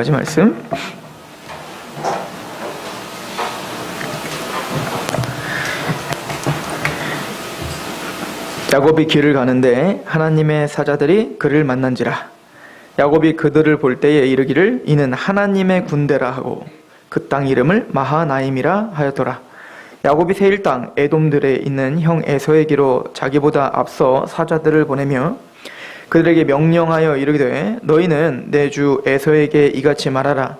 지금까지 말씀. 야곱이 길을 가는데 하나님의 사자들이 그를 만난지라. 야곱이 그들을 볼 때에 이르기를 이는 하나님의 군대라 하고 그 땅 이름을 마하나임이라 하였더라. 야곱이 세일 땅 에돔들에 있는 형 에서에게로 자기보다 앞서 사자들을 보내며 그들에게 명령하여 이르기되 너희는 내 주 에서에게 이같이 말하라.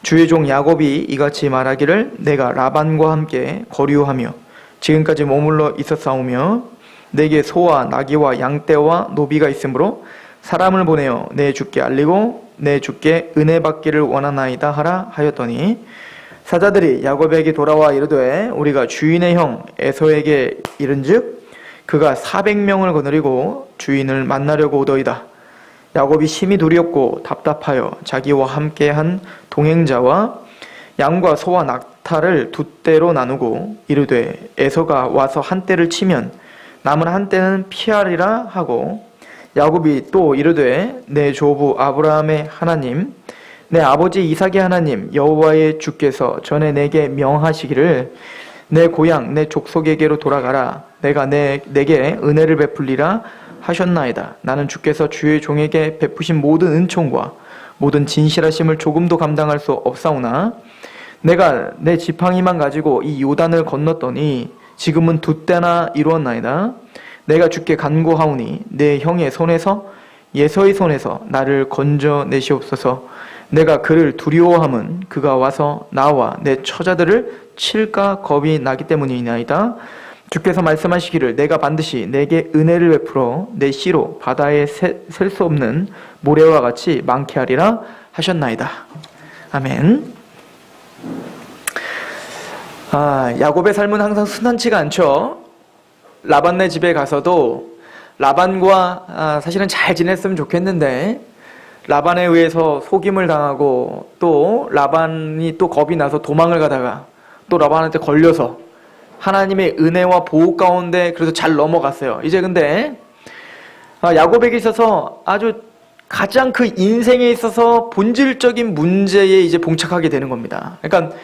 주의 종 야곱이 이같이 말하기를 내가 라반과 함께 거류하며 지금까지 머물러 있었사오며 내게 소와 나귀와 양떼와 노비가 있으므로 사람을 보내어 내 주께 알리고 내 주께 은혜 받기를 원하나이다 하라 하였더니 사자들이 야곱에게 돌아와 이르되 우리가 주인의 형 에서에게 이른즉 그가 400명을 거느리고 주인을 만나려고 오더이다. 야곱이 심히 두렵고 답답하여 자기와 함께한 동행자와 양과 소와 낙타를 두 떼로 나누고 이르되 에서가 와서 한 떼를 치면 남은 한 떼는 피하리라 하고 야곱이 또 이르되 내 조부 아브라함의 하나님 내 아버지 이삭의 하나님 여호와의 주께서 전에 내게 명하시기를 내 고향 내 족속에게로 돌아가라. 내가 내게 은혜를 베풀리라 하셨나이다. 나는 주께서 주의 종에게 베푸신 모든 은총과 모든 진실하심을 조금도 감당할 수 없사오나 내가 내 지팡이만 가지고 이 요단을 건넜더니 지금은 두 때나 이루었나이다. 내가 주께 간구하오니 내 형의 손에서 예서의 손에서 나를 건져내시옵소서. 내가 그를 두려워함은 그가 와서 나와 내 처자들을 칠까 겁이 나기 때문이나이다. 주께서 말씀하시기를 내가 반드시 내게 은혜를 베풀어 내 씨로 바다에 셀 수 없는 모래와 같이 많게 하리라 하셨나이다. 아멘. 야곱의 삶은 항상 순탄치가 않죠. 라반네 집에 가서도 라반과 사실은 잘 지냈으면 좋겠는데 라반에 의해서 속임을 당하고 또 라반이 또 겁이 나서 도망을 가다가 또 라반한테 걸려서 하나님의 은혜와 보호 가운데 그래서 잘 넘어갔어요. 이제 근데 야곱에게 있어서 아주 가장 그 인생에 있어서 본질적인 문제에 이제 봉착하게 되는 겁니다. 그러니까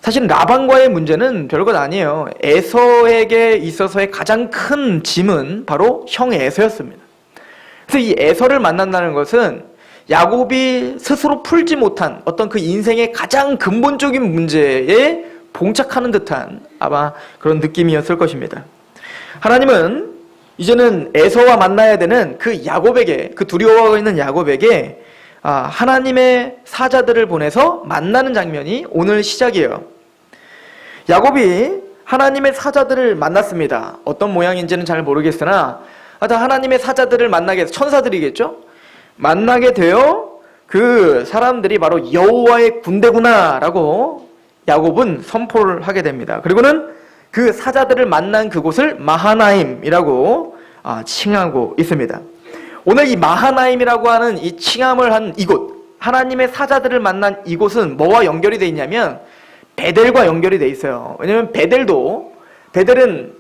사실 라반과의 문제는 별것 아니에요. 에서에게 있어서의 가장 큰 짐은 바로 형 에서였습니다. 그래서 이 에서를 만난다는 것은 야곱이 스스로 풀지 못한 어떤 그 인생의 가장 근본적인 문제에 봉착하는 듯한 아마 그런 느낌이었을 것입니다. 하나님은 이제는 에서와 만나야 되는 그 야곱에게, 그 두려워하고 있는 야곱에게 하나님의 사자들을 보내서 만나는 장면이 오늘 시작이에요. 야곱이 하나님의 사자들을 만났습니다. 어떤 모양인지는 잘 모르겠으나 하여튼 하나님의 사자들을 만나게 해서 천사들이겠죠? 만나게 되어 그 사람들이 바로 여호와의 군대구나 라고 야곱은 선포를 하게 됩니다. 그리고는 그 사자들을 만난 그곳을 마하나임이라고 칭하고 있습니다. 오늘 이 마하나임이라고 하는 이 칭함을 한 이곳, 하나님의 사자들을 만난 이곳은 뭐와 연결이 되어 있냐면 베델과 연결이 되어 있어요. 왜냐면 베델은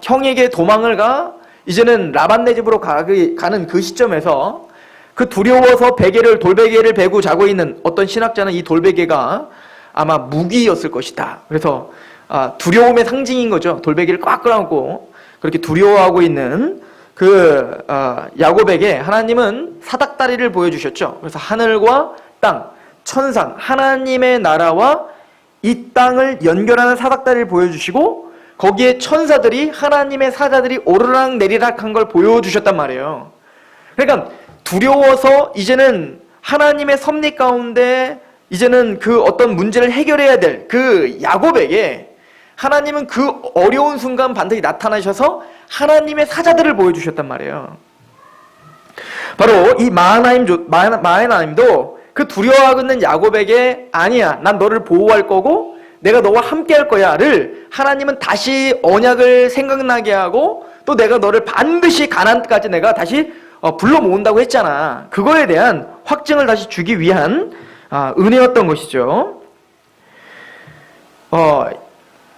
형에게 도망을 가 이제는 라반네 집으로 가는 그 시점에서 그 두려워서 돌베개를 베고 자고 있는 어떤 신학자는 이 돌베개가 아마 무기였을 것이다. 그래서 두려움의 상징인 거죠. 돌베개를 꽉 끌어안고 그렇게 두려워하고 있는 그 야곱에게 하나님은 사닥다리를 보여주셨죠. 그래서 하늘과 땅, 천상, 하나님의 나라와 이 땅을 연결하는 사닥다리를 보여주시고 거기에 천사들이 하나님의 사자들이 오르락 내리락 한 걸 보여주셨단 말이에요. 그러니까 두려워서 이제는 하나님의 섭리 가운데 이제는 그 어떤 문제를 해결해야 될 그 야곱에게 하나님은 그 어려운 순간 반드시 나타나셔서 하나님의 사자들을 보여주셨단 말이에요. 바로 이 마하나임도 그 두려워하고 있는 야곱에게 아니야, 난 너를 보호할 거고 내가 너와 함께 할 거야 를 하나님은 다시 언약을 생각나게 하고 또 내가 너를 반드시 가나안까지 내가 다시 불러 모은다고 했잖아. 그거에 대한 확증을 다시 주기 위한 은혜였던 것이죠.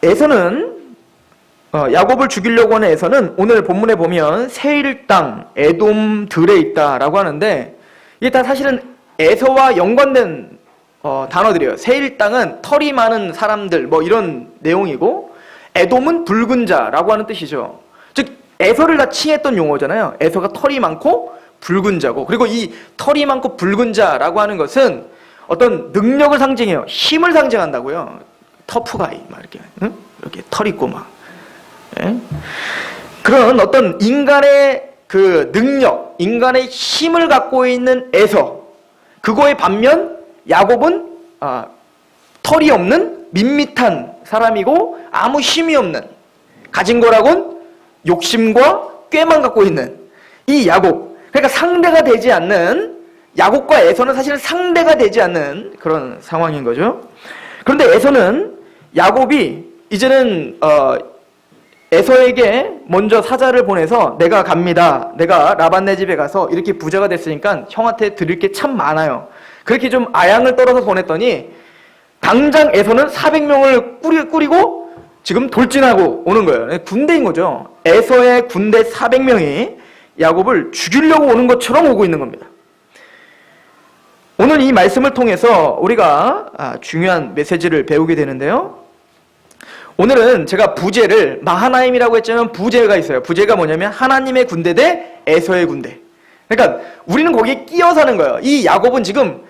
에서는 야곱을 죽이려고 하는 에서는 오늘 본문에 보면 세일 땅 에돔들에 있다라고 하는데, 이게 다 사실은 에서와 연관된 단어들이에요. 세일 땅은 털이 많은 사람들 뭐 이런 내용이고, 에돔은 붉은 자라고 하는 뜻이죠. 즉 에서를 다 칭했던 용어잖아요. 에서가 털이 많고 붉은 자고, 그리고 이 털이 많고 붉은 자라고 하는 것은 어떤 능력을 상징해요. 힘을 상징한다고요. 터프가이 막 이렇게, 응? 이렇게 털 있고 막, 예? 그런 어떤 인간의 그 능력, 인간의 힘을 갖고 있는 에서, 그거에 반면 야곱은 털이 없는 밋밋한 사람이고 아무 힘이 없는, 가진 거라곤 욕심과 꾀만 갖고 있는 이 야곱. 그러니까 상대가 되지 않는, 야곱과 에서는 사실은 상대가 되지 않는 그런 상황인 거죠. 그런데 에서는, 야곱이 이제는 에서에게 먼저 사자를 보내서 내가 갑니다. 내가 라반네 집에 가서 이렇게 부자가 됐으니까 형한테 드릴 게 참 많아요. 그렇게 좀 아양을 떨어서 보냈더니 당장 에서는 400명을 꾸리고 지금 돌진하고 오는 거예요. 군대인 거죠. 에서의 군대 400명이 야곱을 죽이려고 오는 것처럼 오고 있는 겁니다. 오늘 이 말씀을 통해서 우리가 중요한 메시지를 배우게 되는데요. 오늘은 제가 부제를 마하나임이라고 했지만 부제가 있어요. 부제가 뭐냐면 하나님의 군대 대 에서의 군대. 그러니까 우리는 거기에 끼어 사는 거예요. 이 야곱은 지금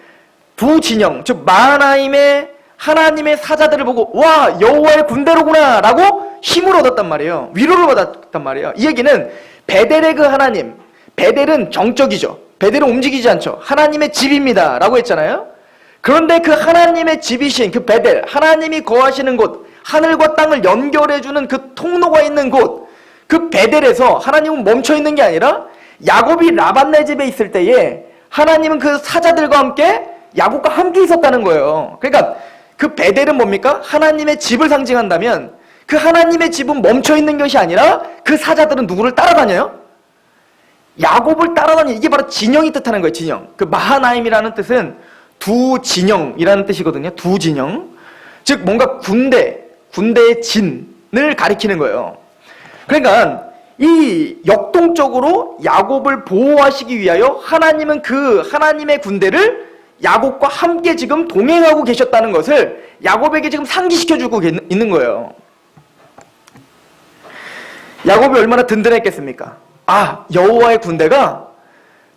두 진영, 즉 마하나임의 하나님의 사자들을 보고 와, 여호와의 군대로구나 라고 힘을 얻었단 말이에요. 위로를 받았단 말이에요. 이 얘기는 베델의 그 하나님, 베델은 정적이죠. 베델은 움직이지 않죠. 하나님의 집입니다 라고 했잖아요. 그런데 그 하나님의 집이신 그 베델, 하나님이 거하시는 곳, 하늘과 땅을 연결해주는 그 통로가 있는 곳, 그 베델에서 하나님은 멈춰있는 게 아니라 야곱이 라반네 집에 있을 때에 하나님은 그 사자들과 함께 야곱과 함께 있었다는 거예요. 그러니까 그 베델은 뭡니까? 하나님의 집을 상징한다면 그 하나님의 집은 멈춰있는 것이 아니라 그 사자들은 누구를 따라다녀요? 야곱을 따라다니는, 이게 바로 진영이 뜻하는 거예요. 진영. 그 마하나임이라는 뜻은 두 진영이라는 뜻이거든요. 두 진영. 즉 뭔가 군대의 진을 가리키는 거예요. 그러니까 이 역동적으로 야곱을 보호하시기 위하여 하나님은 그 하나님의 군대를 야곱과 함께 지금 동행하고 계셨다는 것을 야곱에게 지금 상기시켜주고 있는 거예요. 야곱이 얼마나 든든했겠습니까? 여호와의 군대가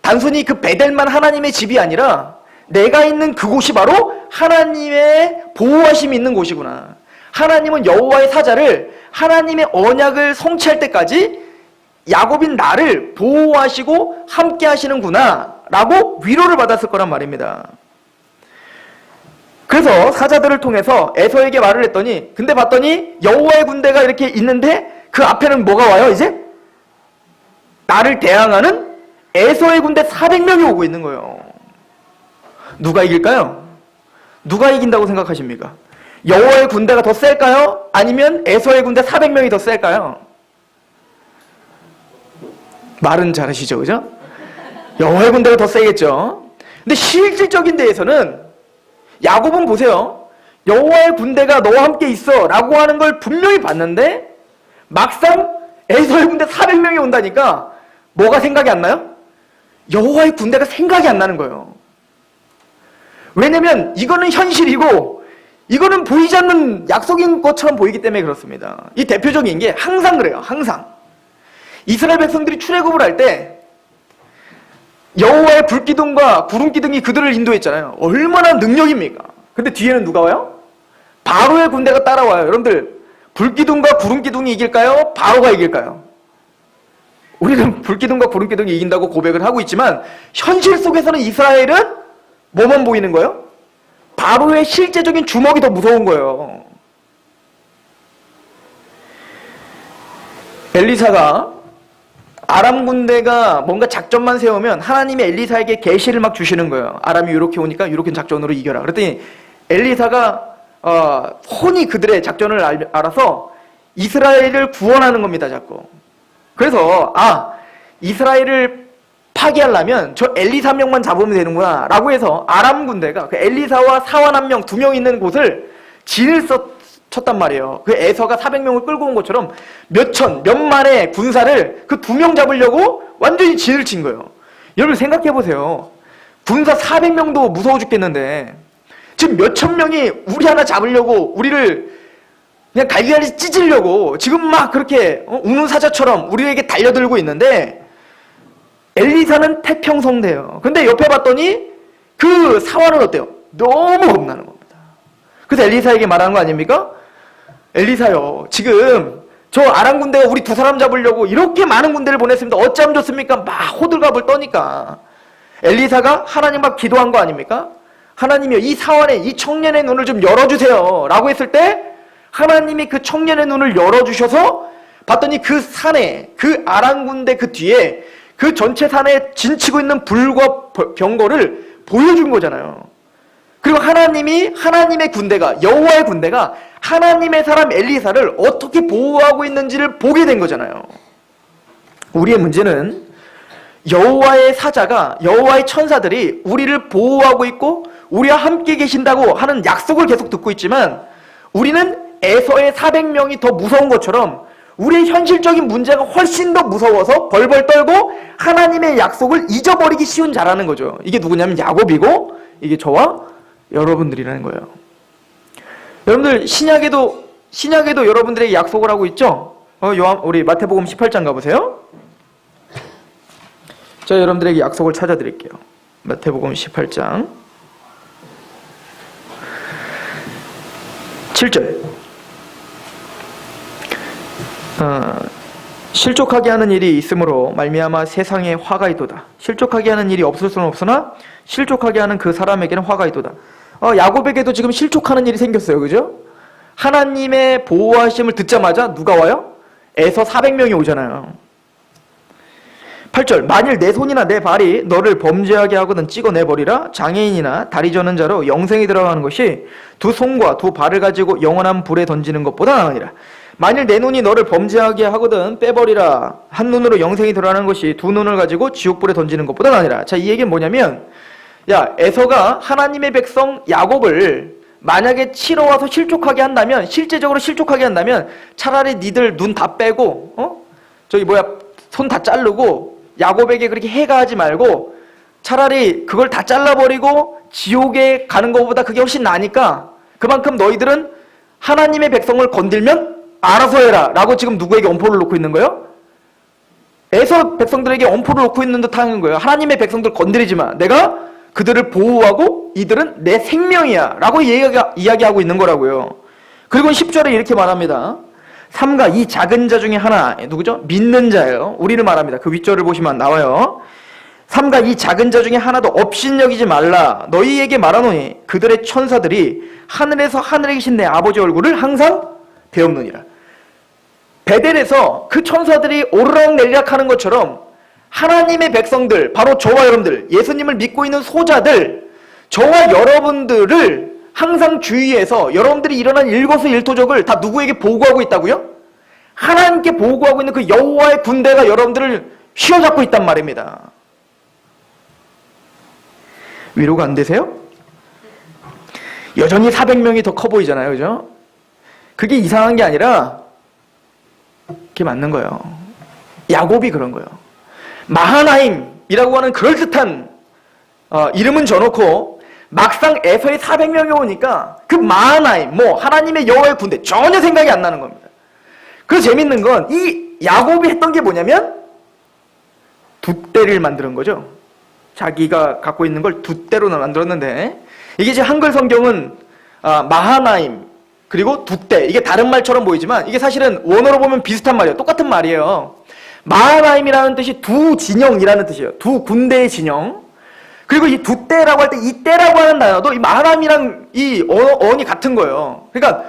단순히 그 베델만 하나님의 집이 아니라 내가 있는 그곳이 바로 하나님의 보호하심이 있는 곳이구나. 하나님은 여호와의 사자를, 하나님의 언약을 성취할 때까지 야곱인 나를 보호하시고 함께 하시는구나 라고 위로를 받았을 거란 말입니다. 그래서 사자들을 통해서 에서에게 말을 했더니, 근데 봤더니 여호와의 군대가 이렇게 있는데 그 앞에는 뭐가 와요? 이제 나를 대항하는 에서의 군대 400명이 오고 있는 거예요. 누가 이길까요? 누가 이긴다고 생각하십니까? 여호와의 군대가 더 셀까요? 아니면 에서의 군대 400명이 더 셀까요? 말은 잘하시죠, 그죠? 여호와의 군대가 더 세겠죠. 근데 실질적인 데에서는 야곱은 보세요. 여호와의 군대가 너와 함께 있어 라고 하는 걸 분명히 봤는데 막상 에서의 군대 400명이 온다니까 뭐가 생각이 안 나요? 여호와의 군대가 생각이 안 나는 거예요. 왜냐면 이거는 현실이고 이거는 보이지 않는 약속인 것처럼 보이기 때문에 그렇습니다. 이 대표적인 게 항상 그래요. 항상 이스라엘 백성들이 출애굽을 할 때 여호와의 불기둥과 구름기둥이 그들을 인도했잖아요. 얼마나 능력입니까? 근데 뒤에는 누가 와요? 바로의 군대가 따라와요. 여러분들, 불기둥과 구름기둥이 이길까요? 바로가 이길까요? 우리는 불기둥과 구름기둥이 이긴다고 고백을 하고 있지만 현실 속에서는 이스라엘은 뭐만 보이는 거예요? 바로의 실제적인 주먹이 더 무서운 거예요. 엘리사가 아람 군대가 뭔가 작전만 세우면 하나님이 엘리사에게 계시를 막 주시는 거예요. 아람이 이렇게 오니까 이렇게 작전으로 이겨라. 그랬더니 엘리사가 훤히 그들의 작전을 알아서 이스라엘을 구원하는 겁니다. 자꾸. 그래서 이스라엘을 파괴하려면 저 엘리사 한 명만 잡으면 되는구나 라고 해서 아람 군대가 그 엘리사와 사원 한 명, 2명 있는 곳을 진을 쳤단 말이에요. 그 에서가 400명을 끌고 온 것처럼 몇만의 군사를 그 2명 잡으려고 완전히 진을 친 거예요. 여러분 생각해 보세요. 군사 400명도 무서워 죽겠는데 지금 몇천 명이 우리 하나 잡으려고 우리를 그냥 갈기갈기 찢으려고 지금 막 그렇게 우는 사자처럼 우리에게 달려들고 있는데 엘리사는 태평성대예요. 근데 옆에 봤더니 그 사환은 어때요? 너무 겁나는 겁니다. 그래서 엘리사에게 말하는 거 아닙니까? 엘리사요, 지금 저 아람 군대가 우리 2 사람 잡으려고 이렇게 많은 군대를 보냈습니다. 어찌하면 좋습니까? 막 호들갑을 떠니까 엘리사가 하나님 앞 기도한 거 아닙니까? 하나님이요, 이 사환의 이 청년의 눈을 좀 열어주세요 라고 했을 때 하나님이 그 청년의 눈을 열어주셔서 봤더니 그 산에, 그 아람 군대 그 뒤에 그 전체 산에 진치고 있는 불과 병거를 보여준 거잖아요. 그리고 하나님의 군대가, 여호와의 군대가 하나님의 사람 엘리사를 어떻게 보호하고 있는지를 보게 된 거잖아요. 우리의 문제는 여호와의 사자가, 여호와의 천사들이 우리를 보호하고 있고 우리와 함께 계신다고 하는 약속을 계속 듣고 있지만 우리는 에서의 400명이 더 무서운 것처럼 우리의 현실적인 문제가 훨씬 더 무서워서 벌벌 떨고 하나님의 약속을 잊어버리기 쉬운 자라는 거죠. 이게 누구냐면 야곱이고 이게 저와 여러분들이라는 거예요. 여러분들 신약에도 여러분들에게 약속을 하고 있죠? 우리 마태복음 18장 가보세요. 제가 여러분들에게 약속을 찾아드릴게요. 마태복음 18장 7절. 실족하게 하는 일이 있으므로 말미암아 세상에 화가 있도다. 실족하게 하는 일이 없을 수는 없으나 실족하게 하는 그 사람에게는 화가 있도다. 야곱에게도 지금 실족하는 일이 생겼어요. 그죠? 하나님의 보호하심을 듣자마자 누가 와요? 에서 400명이 오잖아요. 8절. 만일 내 손이나 내 발이 너를 범죄하게 하거든 찍어내버리라. 장애인이나 다리 저는 자로 영생이 들어가는 것이 2 손과 2 발을 가지고 영원한 불에 던지는 것보다 나으니라. 만일 내 눈이 너를 범죄하게 하거든 빼버리라. 한 눈으로 영생이 들어가는 것이 2 눈을 가지고 지옥불에 던지는 것보다 나으니라. 자, 이 얘기는 뭐냐면, 에서가 하나님의 백성 야곱을 만약에 치러 와서 실족하게 한다면, 실제적으로 실족하게 한다면 차라리 니들 눈 다 빼고 손 다 자르고 야곱에게 그렇게 해가 하지 말고 차라리 그걸 다 잘라버리고 지옥에 가는 것보다 그게 훨씬 나으니까 그만큼 너희들은 하나님의 백성을 건들면 알아서 해라 라고 지금 누구에게 엄포를 놓고 있는 거예요? 에서 백성들에게 엄포를 놓고 있는 듯 하는 거예요. 하나님의 백성들 건드리지 마. 내가 그들을 보호하고 이들은 내 생명이야 라고 이야기하고 있는 거라고요. 그리고 10절에 이렇게 말합니다. 삼가 이 작은 자 중에 하나, 누구죠? 믿는 자예요. 우리를 말합니다. 그 윗절을 보시면 나와요. 삼가 이 작은 자 중에 하나도 업신여기지 말라. 너희에게 말하노니 그들의 천사들이 하늘에서 하늘에 계신 내 아버지 얼굴을 항상 배우느니라. 베델에서 그 천사들이 오르락내리락 하는 것처럼 하나님의 백성들, 바로 저와 여러분들, 예수님을 믿고 있는 소자들, 저와 여러분들을 항상 주위에서 여러분들이 일어난 일거수일투족을 다 누구에게 보고하고 있다고요? 하나님께 보고하고 있는 그 여호와의 군대가 여러분들을 휘어잡고 있단 말입니다. 위로가 안 되세요? 여전히 400명이 더 커 보이잖아요. 그죠? 그게 이상한 게 아니라 그게 맞는 거예요. 야곱이 그런 거예요. 마하나임이라고 하는 그럴듯한 이름은 져놓고 막상 에서의 400명이 오니까 그 마하나임, 하나님의 여호와의 군대 전혀 생각이 안 나는 겁니다. 그래서 재밌는 건 이 야곱이 했던 게 뭐냐면 돛대를 만드는 거죠. 자기가 갖고 있는 걸 돛대로 만들었는데 이게 지금 한글 성경은 마하나임 그리고 돛대, 이게 다른 말처럼 보이지만 이게 사실은 원어로 보면 비슷한 말이에요. 똑같은 말이에요. 마하나임이라는 뜻이 2 진영이라는 뜻이에요. 2 군대의 진영. 그리고 이 돛대라고 할 때 이 때라고 하는 단어도 이 마하나임이랑 이 어원이 같은 거예요. 그러니까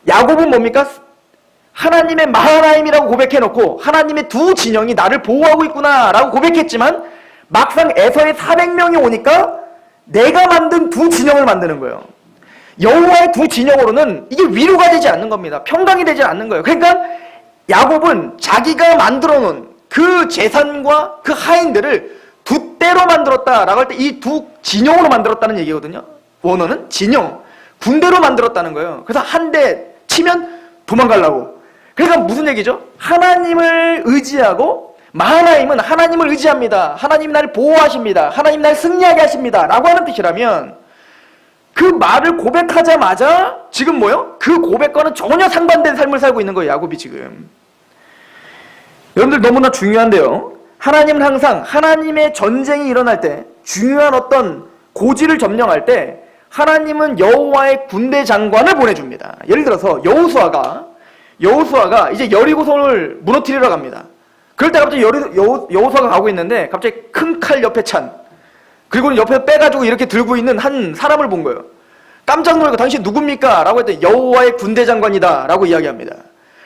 야곱은 뭡니까? 하나님의 마하나임이라고 고백해놓고 하나님의 2 진영이 나를 보호하고 있구나 라고 고백했지만 막상 에서의 400명이 오니까 내가 만든 2 진영을 만드는 거예요. 여호와의 2 진영으로는 이게 위로가 되지 않는 겁니다. 평강이 되지 않는 거예요. 그러니까 야곱은 자기가 만들어 놓은 그 재산과 그 하인들을 돛대로 만들었다라고 할 때 이 2 진영으로 만들었다는 얘기거든요. 원어는 진영, 군대로 만들었다는 거예요. 그래서 한 대 치면 도망가려고. 그러니까 무슨 얘기죠? 하나님을 의지하고 마하나임은 하나님을 의지합니다. 하나님이 나를 보호하십니다. 하나님이 나를 승리하게 하십니다. 라고 하는 뜻이라면 그 말을 고백하자마자 지금 뭐요? 그 고백과는 전혀 상반된 삶을 살고 있는 거예요. 야곱이 지금. 여러분들 너무나 중요한데요. 하나님은 항상 하나님의 전쟁이 일어날 때 중요한 어떤 고지를 점령할 때 하나님은 여호와의 군대 장관을 보내줍니다. 예를 들어서 여호수아가 이제 여리고성을 무너뜨리러 갑니다. 그럴 때 갑자기 여호수아가 가고 있는데 갑자기 큰 칼 옆에 찬, 그리고 옆에 빼가지고 이렇게 들고 있는 한 사람을 본 거예요. 깜짝 놀라고 당신 누굽니까? 라고 했더니 여호와의 군대 장관이다 라고 이야기합니다.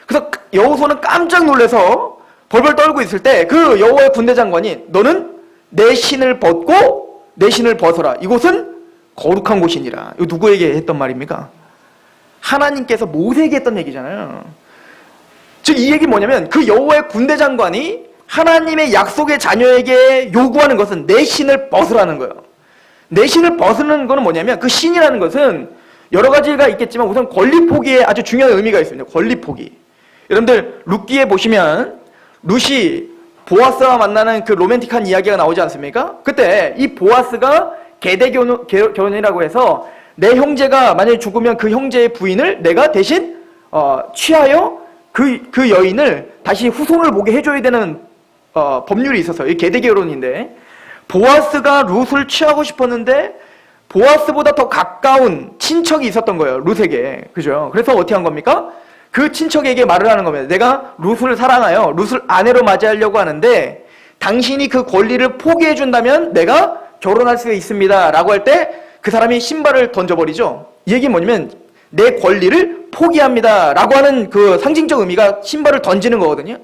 그래서 여호수아는 깜짝 놀라서 벌벌 떨고 있을 때 그 여호와의 군대 장관이 너는 내 신을 벗고 내 신을 벗어라. 이곳은 거룩한 곳이니라. 이거 누구에게 했던 말입니까? 하나님께서 모세에게 했던 얘기잖아요. 즉 이 얘기 뭐냐면 그 여호와의 군대 장관이 하나님의 약속의 자녀에게 요구하는 것은 내 신을 벗으라는 거예요. 내 신을 벗으는 거는 뭐냐면 그 신이라는 것은 여러 가지가 있겠지만 우선 권리 포기에 아주 중요한 의미가 있습니다. 권리 포기. 여러분들 룻기에 보시면 룻이 보아스와 만나는 그 로맨틱한 이야기가 나오지 않습니까? 그때 이 보아스가 계대 결혼이라고 해서 내 형제가 만약에 죽으면 그 형제의 부인을 내가 대신 취하여 그 여인을 다시 후손을 보게 해줘야 되는 법률이 있어서 이 계대 결혼인데 보아스가 룻을 취하고 싶었는데 보아스보다 더 가까운 친척이 있었던 거예요. 룻에게. 그죠? 그래서 어떻게 한 겁니까? 그 친척에게 말을 하는 겁니다. 내가 룻을 사랑하여 룻을 아내로 맞이하려고 하는데 당신이 그 권리를 포기해 준다면 내가 결혼할 수 있습니다. 라고 할 때 그 사람이 신발을 던져버리죠. 이 얘기는 뭐냐면 내 권리를 포기합니다. 라고 하는 그 상징적 의미가 신발을 던지는 거거든요.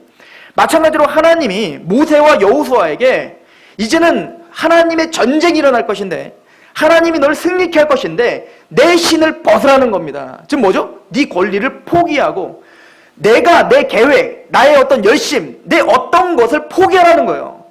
마찬가지로 하나님이 모세와 여호수아에게 이제는 하나님의 전쟁이 일어날 것인데 하나님이 너를 승리케 할 것인데 내 신을 벗으라는 겁니다. 즉 뭐죠? 네 권리를 포기하고 내가 내 계획, 나의 어떤 열심, 내 어떤 것을 포기하라는 거예요.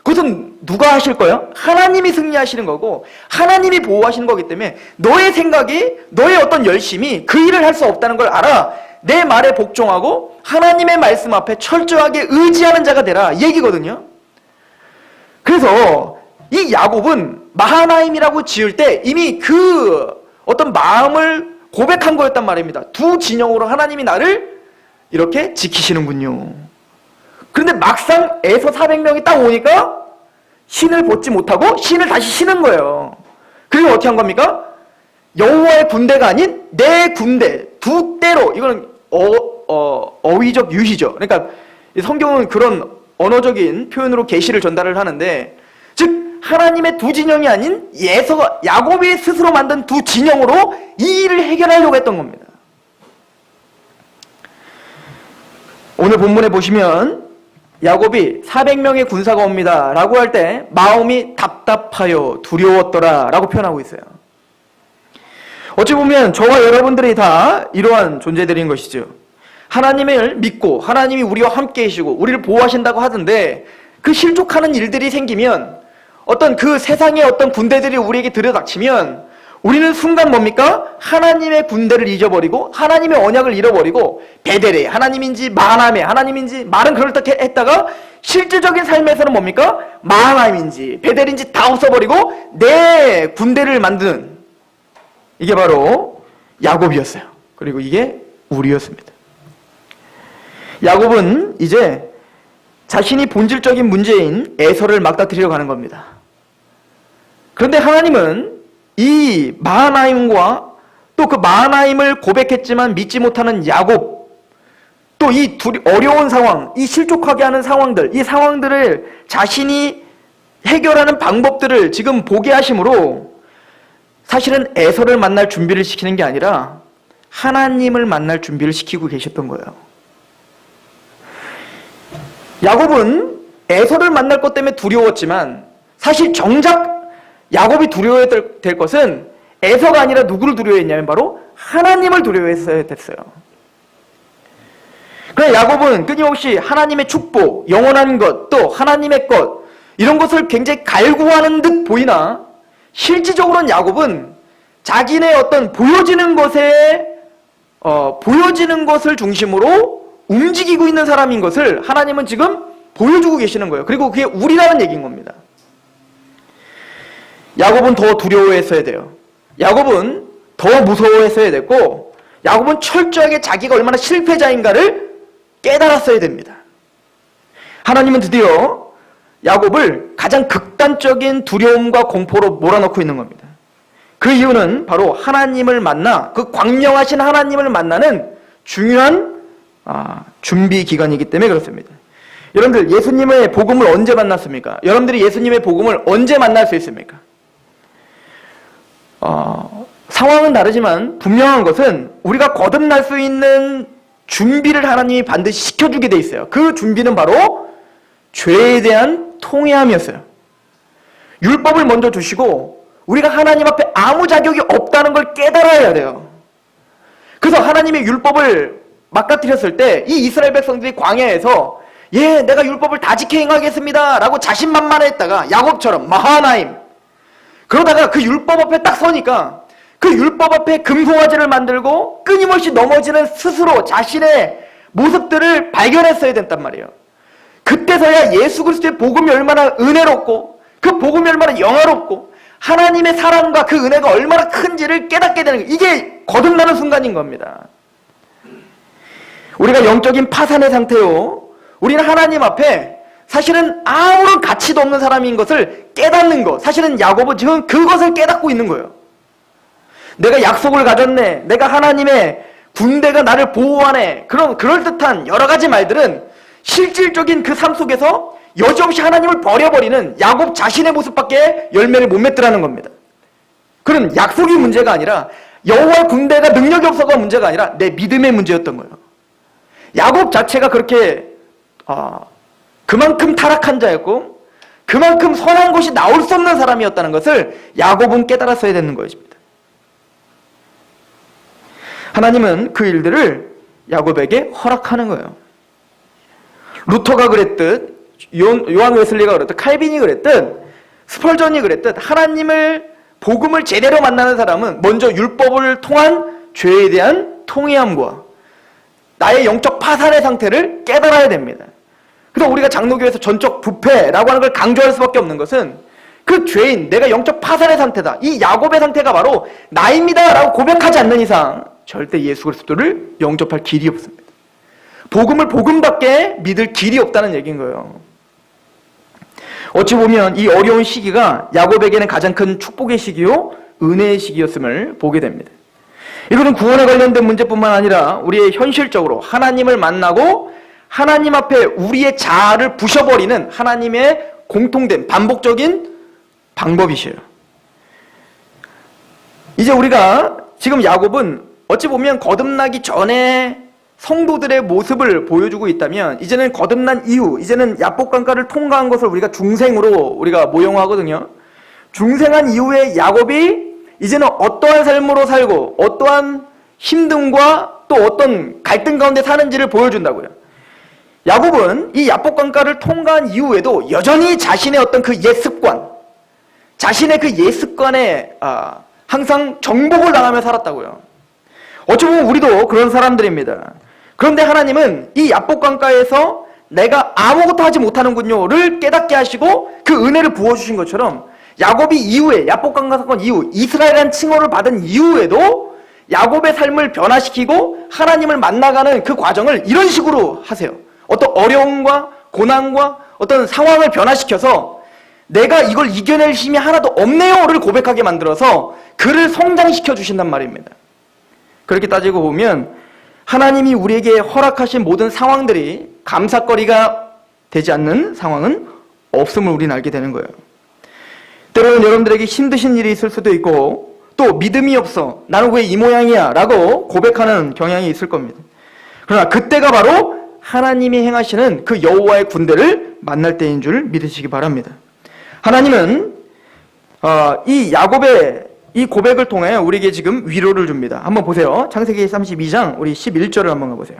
그것은 누가 하실 거예요? 하나님이 승리하시는 거고 하나님이 보호하시는 거기 때문에 너의 생각이, 너의 어떤 열심이 그 일을 할 수 없다는 걸 알아. 내 말에 복종하고 하나님의 말씀 앞에 철저하게 의지하는 자가 되라. 이 얘기거든요. 그래서 이 야곱은 마하나임이라고 지을 때 이미 그 어떤 마음을 고백한 거였단 말입니다. 두 진영으로 하나님이 나를 이렇게 지키시는군요. 그런데 막상 에서 400명이 딱 오니까 신을 벗지 못하고 신을 다시 신은 거예요. 그리고 어떻게 한 겁니까? 여호와의 군대가 아닌 내 군대, 두 때로. 이거는 어휘적 유희죠. 그러니까 성경은 그런 언어적인 표현으로 계시를 전달을 하는데 즉 하나님의 두 진영이 아닌 야곱이 스스로 만든 두 진영으로 이 일을 해결하려고 했던 겁니다. 오늘 본문에 보시면 야곱이 400명의 군사가 옵니다 라고 할 때 마음이 답답하여 두려웠더라 라고 표현하고 있어요. 어찌 보면 저와 여러분들이 다 이러한 존재들인 것이죠. 하나님을 믿고 하나님이 우리와 함께 계시고 우리를 보호하신다고 하던데 그 실족하는 일들이 생기면 어떤 그 세상의 어떤 군대들이 우리에게 들여닥치면 우리는 순간 뭡니까? 하나님의 군대를 잊어버리고 하나님의 언약을 잃어버리고 베델의 하나님인지 마하나임의 하나님인지 말은 그럴듯 했다가 실질적인 삶에서는 뭡니까? 마하나임인지 베델인지 다 없어버리고 내 군대를 만드는 이게 바로 야곱이었어요. 그리고 이게 우리였습니다. 야곱은 이제 자신이 본질적인 문제인 에서를 맞닥뜨리러 가는 겁니다. 그런데 하나님은 이 마하나임과 또 그 마하나임을 고백했지만 믿지 못하는 야곱, 또 이 어려운 상황, 이 실족하게 하는 상황들, 이 상황들을 자신이 해결하는 방법들을 지금 보게 하심으로 사실은 에서를 만날 준비를 시키는 게 아니라 하나님을 만날 준비를 시키고 계셨던 거예요. 야곱은 에서를 만날 것 때문에 두려웠지만 사실 정작 야곱이 두려워해야 될 것은 에서가 아니라 누구를 두려워했냐면 바로 하나님을 두려워했어야 됐어요. 그래 야곱은 끊임없이 하나님의 축복, 영원한 것, 또 하나님의 것 이런 것을 굉장히 갈구하는 듯 보이나 실질적으로는 야곱은 자기네 어떤 보여지는 것에 보여지는 것을 중심으로 움직이고 있는 사람인 것을 하나님은 지금 보여주고 계시는 거예요. 그리고 그게 우리라는 얘기인 겁니다. 야곱은 더 두려워했어야 돼요. 야곱은 더 무서워했어야 됐고, 야곱은 철저하게 자기가 얼마나 실패자인가를 깨달았어야 됩니다. 하나님은 드디어 야곱을 가장 극단적인 두려움과 공포로 몰아넣고 있는 겁니다. 그 이유는 바로 하나님을 만나, 그 광명하신 하나님을 만나는 중요한 준비 기간이기 때문에 그렇습니다. 여러분들, 예수님의 복음을 언제 만났습니까? 여러분들이 예수님의 복음을 언제 만날 수 있습니까? 상황은 다르지만 분명한 것은 우리가 거듭날 수 있는 준비를 하나님이 반드시 시켜주게 돼 있어요. 그 준비는 바로 죄에 대한 통회함이었어요. 율법을 먼저 주시고 우리가 하나님 앞에 아무 자격이 없다는 걸 깨달아야 돼요. 그래서 하나님의 율법을 막아뜨렸을 때 이 이스라엘 백성들이 광야에서 내가 율법을 다 지켜 행하겠습니다 라고 자신만만했다가 야곱처럼 마하나임, 그러다가 그 율법 앞에 딱 서니까 그 율법 앞에 금송아지를 만들고 끊임없이 넘어지는 스스로 자신의 모습들을 발견했어야 됐단 말이에요. 그때서야 예수 그리스도의 복음이 얼마나 은혜롭고 그 복음이 얼마나 영화롭고 하나님의 사랑과 그 은혜가 얼마나 큰지를 깨닫게 되는 거예요. 이게 거듭나는 순간인 겁니다. 우리가 영적인 파산의 상태요, 우리는 하나님 앞에 사실은 아무런 가치도 없는 사람인 것을 깨닫는 것, 사실은 야곱은 지금 그것을 깨닫고 있는 거예요. 내가 약속을 가졌네, 내가 하나님의 군대가 나를 보호하네, 그런 그럴듯한 여러 가지 말들은 실질적인 그 삶 속에서 여지없이 하나님을 버려버리는 야곱 자신의 모습밖에 열매를 못 맺더라는 겁니다. 그런 약속이 문제가 아니라, 여호와의 군대가 능력이 없어가 문제가 아니라 내 믿음의 문제였던 거예요. 야곱 자체가 그렇게 그만큼 타락한 자였고 그만큼 선한 것이 나올 수 없는 사람이었다는 것을 야곱은 깨달았어야 되는 것입니다. 하나님은 그 일들을 야곱에게 허락하는 거예요. 루터가 그랬듯, 요한 웨슬리가 그랬듯, 칼빈이 그랬듯, 스펄전이 그랬듯, 하나님을 복음을 제대로 만나는 사람은 먼저 율법을 통한 죄에 대한 통회함과 나의 영적 파산의 상태를 깨달아야 됩니다. 그래서 우리가 장로교에서 전적 부패라고 하는 걸 강조할 수밖에 없는 것은 그 죄인, 내가 영적 파산의 상태다, 이 야곱의 상태가 바로 나입니다 라고 고백하지 않는 이상 절대 예수 그리스도를 영접할 길이 없습니다. 복음을 복음밖에 믿을 길이 없다는 얘기인 거예요. 어찌 보면 이 어려운 시기가 야곱에게는 가장 큰 축복의 시기요, 은혜의 시기였음을 보게 됩니다. 이거는 구원에 관련된 문제뿐만 아니라 우리의 현실적으로 하나님을 만나고 하나님 앞에 우리의 자아를 부셔버리는 하나님의 공통된 반복적인 방법이셔요. 이제 우리가 지금 야곱은 어찌 보면 거듭나기 전에 성도들의 모습을 보여주고 있다면, 이제는 거듭난 이후, 이제는 야복강가를 통과한 것을 우리가 중생으로 우리가 모형화하거든요. 중생한 이후에 야곱이 이제는 어떠한 삶으로 살고 어떠한 힘듦과 또 어떤 갈등 가운데 사는지를 보여준다고요. 야곱은 이 야복강가를 통과한 이후에도 여전히 자신의 어떤 그 옛습관, 자신의 그 옛습관에 항상 정복을 당하며 살았다고요. 어찌 보면 우리도 그런 사람들입니다. 그런데 하나님은 이 야복강가에서 내가 아무것도 하지 못하는군요를 깨닫게 하시고 그 은혜를 부어주신 것처럼, 야곱이 이후에, 야복강가 사건 이후 이스라엘이라는 칭호를 받은 이후에도 야곱의 삶을 변화시키고 하나님을 만나가는 그 과정을 이런 식으로 하세요. 어떤 어려움과 고난과 어떤 상황을 변화시켜서 내가 이걸 이겨낼 힘이 하나도 없네요를 고백하게 만들어서 그를 성장시켜 주신단 말입니다. 그렇게 따지고 보면 하나님이 우리에게 허락하신 모든 상황들이 감사거리가 되지 않는 상황은 없음을 우리는 알게 되는 거예요. 때로는 여러분들에게 힘드신 일이 있을 수도 있고, 또 믿음이 없어, 나는 왜 이 모양이야 라고 고백하는 경향이 있을 겁니다. 그러나 그때가 바로 하나님이 행하시는 그 여호와의 군대를 만날 때인 줄 믿으시기 바랍니다. 하나님은 이 야곱의 이 고백을 통해 우리에게 지금 위로를 줍니다. 한번 보세요. 창세기 32장 우리 11절을 한번 가보세요.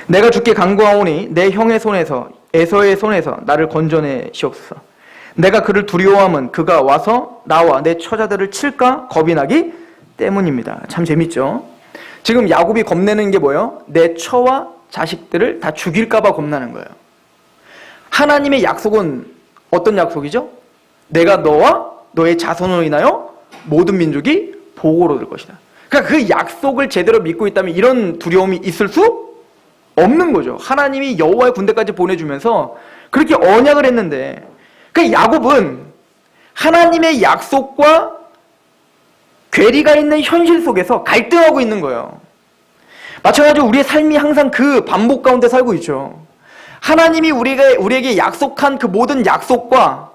내가 주께 간구하오니 내 형의 손에서, 에서의 손에서 나를 건져내시옵소서. 내가 그를 두려워함은 그가 와서 나와 내 처자들을 칠까 겁이 나기 때문입니다. 참 재밌죠? 지금 야곱이 겁내는 게 뭐예요? 내 처와 자식들을 다 죽일까 봐 겁나는 거예요. 하나님의 약속은 어떤 약속이죠? 내가 너와 너의 자손으로 인하여 모든 민족이 복으로 될 것이다. 그러니까 그 약속을 제대로 믿고 있다면 이런 두려움이 있을 수 없는 거죠. 하나님이 여호와의 군대까지 보내주면서 그렇게 언약을 했는데, 그 야곱은 하나님의 약속과 괴리가 있는 현실 속에서 갈등하고 있는 거예요. 마찬가지로 우리의 삶이 항상 그 반복 가운데 살고 있죠. 하나님이 우리에게 약속한 그 모든 약속과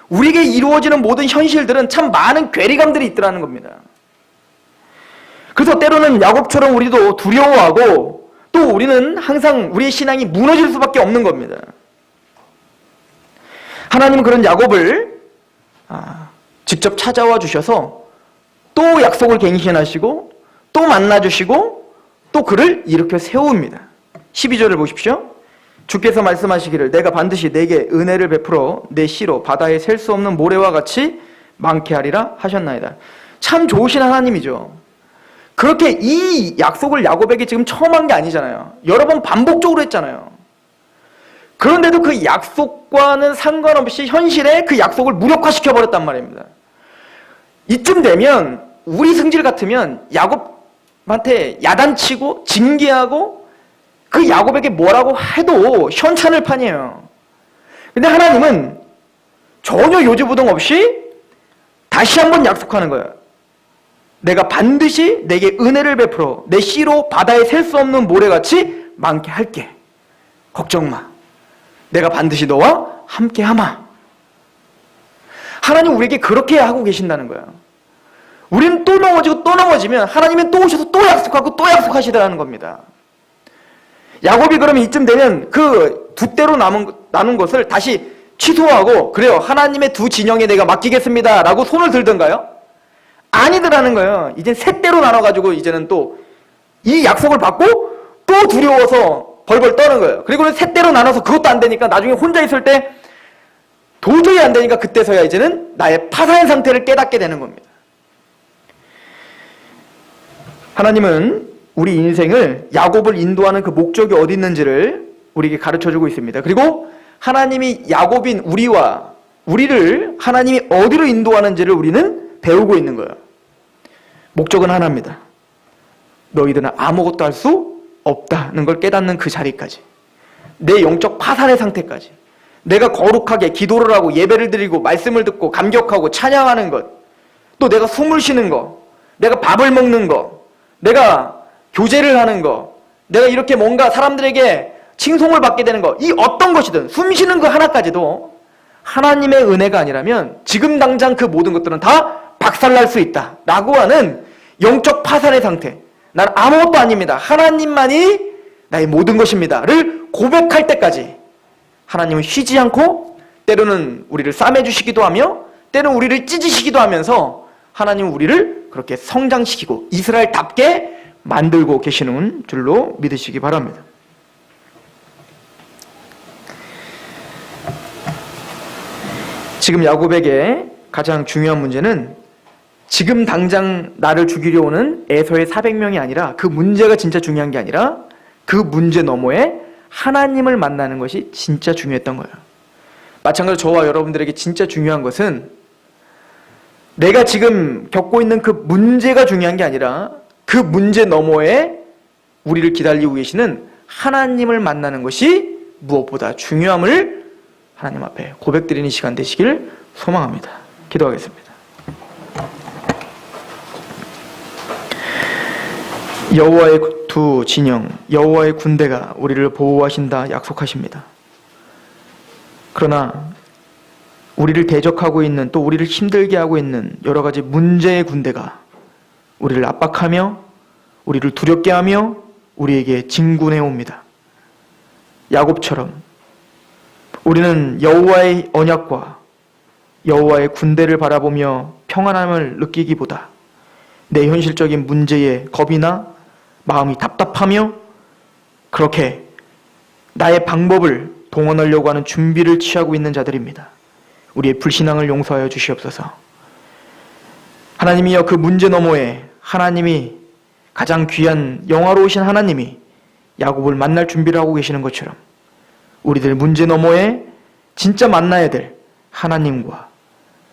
우리에게 이루어지는 모든 현실들은 참 많은 괴리감들이 있더라는 겁니다. 그래서 때로는 야곱처럼 우리도 두려워하고 또 우리는 항상 우리의 신앙이 무너질 수밖에 없는 겁니다. 하나님은 그런 야곱을 직접 찾아와 주셔서 또 약속을 갱신하시고 또 만나주시고 또 그를 일으켜 세웁니다. 12절을 보십시오. 주께서 말씀하시기를 내가 반드시 내게 은혜를 베풀어 내 씨로 바다에 셀 수 없는 모래와 같이 많게 하리라 하셨나이다. 참 좋으신 하나님이죠. 그렇게 이 약속을 야곱에게 지금 처음 한 게 아니잖아요. 여러 번 반복적으로 했잖아요. 그런데도 그 약속과는 상관없이 현실에 그 약속을 무력화시켜 버렸단 말입니다. 이쯤 되면 우리 성질 같으면 야곱한테 야단치고 징계하고 그 야곱에게 뭐라고 해도 현찮을 판이에요. 근데 하나님은 전혀 요지부동 없이 다시 한번 약속하는 거예요. 내가 반드시 내게 은혜를 베풀어 내 씨로 바다에 셀 수 없는 모래같이 많게 할게. 걱정 마. 내가 반드시 너와 함께 하마. 하나님 우리에게 그렇게 하고 계신다는 거예요. 우리는 또 넘어지고 또 넘어지면 하나님은 또 오셔서 또 약속하고 또 약속하시더라는 겁니다. 야곱이 그러면 이쯤 되면 그 두 대로 나눈 것을 다시 취소하고 그래요. 하나님의 두 진영에 내가 맡기겠습니다 라고 손을 들던가요? 아니더라는 거예요. 이제 세 대로 나눠가지고 이제는 또 이 약속을 받고 또 두려워서 벌벌 떠는 거예요. 그리고는 세 대로 나눠서 그것도 안 되니까 나중에 혼자 있을 때 도저히 안 되니까 그때서야 이제는 나의 파산의 상태를 깨닫게 되는 겁니다. 하나님은 우리 인생을 야곱을 인도하는 그 목적이 어디 있는지를 우리에게 가르쳐주고 있습니다. 그리고 하나님이 야곱인 우리를 하나님이 어디로 인도하는지를 우리는 배우고 있는 거예요. 목적은 하나입니다. 너희들은 아무것도 할 수 없다는 걸 깨닫는 그 자리까지, 내 영적 파산의 상태까지, 내가 거룩하게 기도를 하고 예배를 드리고 말씀을 듣고 감격하고 찬양하는 것, 또 내가 숨을 쉬는 것, 내가 밥을 먹는 것, 내가 교제를 하는 것, 내가 이렇게 뭔가 사람들에게 칭송을 받게 되는 것, 이 어떤 것이든 숨 쉬는 그 하나까지도 하나님의 은혜가 아니라면 지금 당장 그 모든 것들은 다 박살날 수 있다 라고 하는 영적 파산의 상태, 난 아무것도 아닙니다, 하나님만이 나의 모든 것입니다 를 고백할 때까지 하나님은 쉬지 않고 때로는 우리를 싸매주시기도 하며 때로는 우리를 찢으시기도 하면서 하나님은 우리를 그렇게 성장시키고 이스라엘답게 만들고 계시는 줄로 믿으시기 바랍니다. 지금 야곱에게 가장 중요한 문제는 지금 당장 나를 죽이려 오는 에서의 400명이 아니라, 그 문제가 진짜 중요한 게 아니라 그 문제 너머에 하나님을 만나는 것이 진짜 중요했던 거예요. 마찬가지로 저와 여러분들에게 진짜 중요한 것은 내가 지금 겪고 있는 그 문제가 중요한 게 아니라 그 문제 너머에 우리를 기다리고 계시는 하나님을 만나는 것이 무엇보다 중요함을 하나님 앞에 고백드리는 시간 되시길 소망합니다. 기도하겠습니다. 여호와의 두 진영, 여호와의 군대가 우리를 보호하신다 약속하십니다. 그러나 우리를 대적하고 있는, 또 우리를 힘들게 하고 있는 여러 가지 문제의 군대가 우리를 압박하며 우리를 두렵게 하며 우리에게 진군해 옵니다. 야곱처럼 우리는 여호와의 언약과 여호와의 군대를 바라보며 평안함을 느끼기보다 내 현실적인 문제에 겁이나 마음이 답답하며 그렇게 나의 방법을 동원하려고 하는 준비를 취하고 있는 자들입니다. 우리의 불신앙을 용서하여 주시옵소서. 하나님이여, 그 문제 너머에 하나님이 가장 귀한 영화로우신 하나님이 야곱을 만날 준비를 하고 계시는 것처럼 우리들 문제 너머에 진짜 만나야 될 하나님과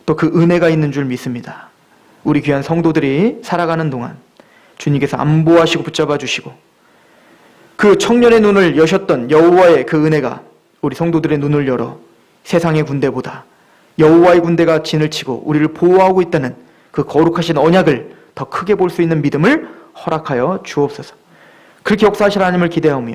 또 그 은혜가 있는 줄 믿습니다. 우리 귀한 성도들이 살아가는 동안 주님께서 안보하시고 붙잡아 주시고 그 청년의 눈을 여셨던 여호와의 그 은혜가 우리 성도들의 눈을 열어 세상의 군대보다 여호와의 군대가 진을 치고 우리를 보호하고 있다는 그 거룩하신 언약을 더 크게 볼 수 있는 믿음을 허락하여 주옵소서. 그렇게 역사하실 하나님을 기대하며